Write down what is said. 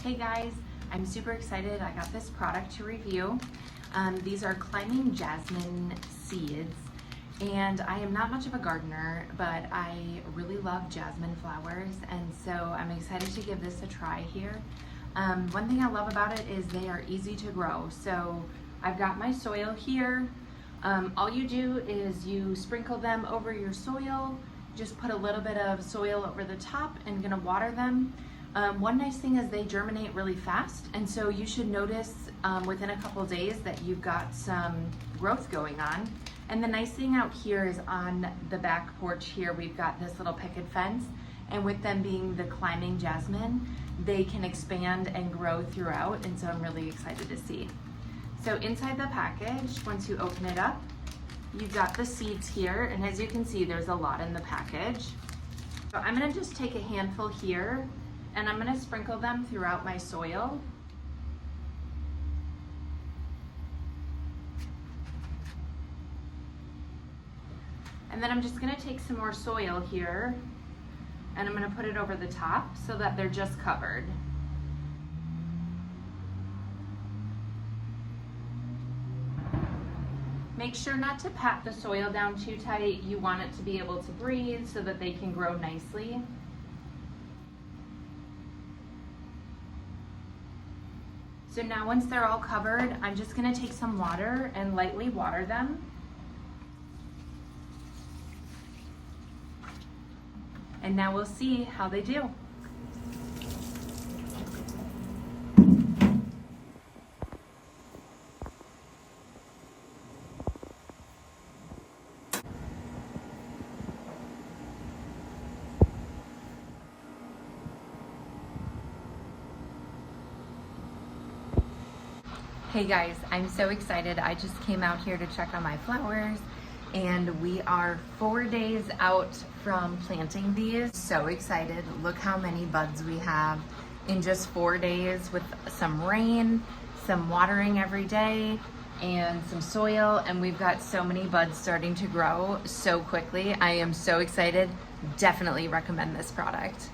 Hey guys, I'm super excited. I got this product to review. These are Climbing Jasmine Seeds, and I am not much of a gardener, but I really love jasmine flowers, and so I'm excited to give this a try here. One thing I love about it is they are easy to grow. So I've got my soil here. All you do is you sprinkle them over your soil, just put a little bit of soil over the top and gonna water them. One nice thing is they germinate really fast, and so you should notice within a couple days that you've got some growth going on. And the nice thing out here is on the back porch here, we've got this little picket fence, and with them being the climbing jasmine, they can expand and grow throughout, and so I'm really excited to see. So inside the package, once you open it up, you've got the seeds here, and as you can see, there's a lot in the package. So I'm gonna just take a handful here, and I'm gonna sprinkle them throughout my soil. And then I'm just gonna take some more soil here, and I'm gonna put it over the top so that they're just covered. Make sure not to pat the soil down too tight. You want it to be able to breathe so that they can grow nicely. So now once they're all covered, I'm just gonna take some water and lightly water them. And now we'll see how they do. Hey guys, I'm so excited. I just came out here to check on my flowers, and we are 4 days out from planting these. So excited. Look how many buds we have in just 4 days with some rain, some watering every day, and some soil, and we've got so many buds starting to grow so quickly. I am so excited. Definitely recommend this product.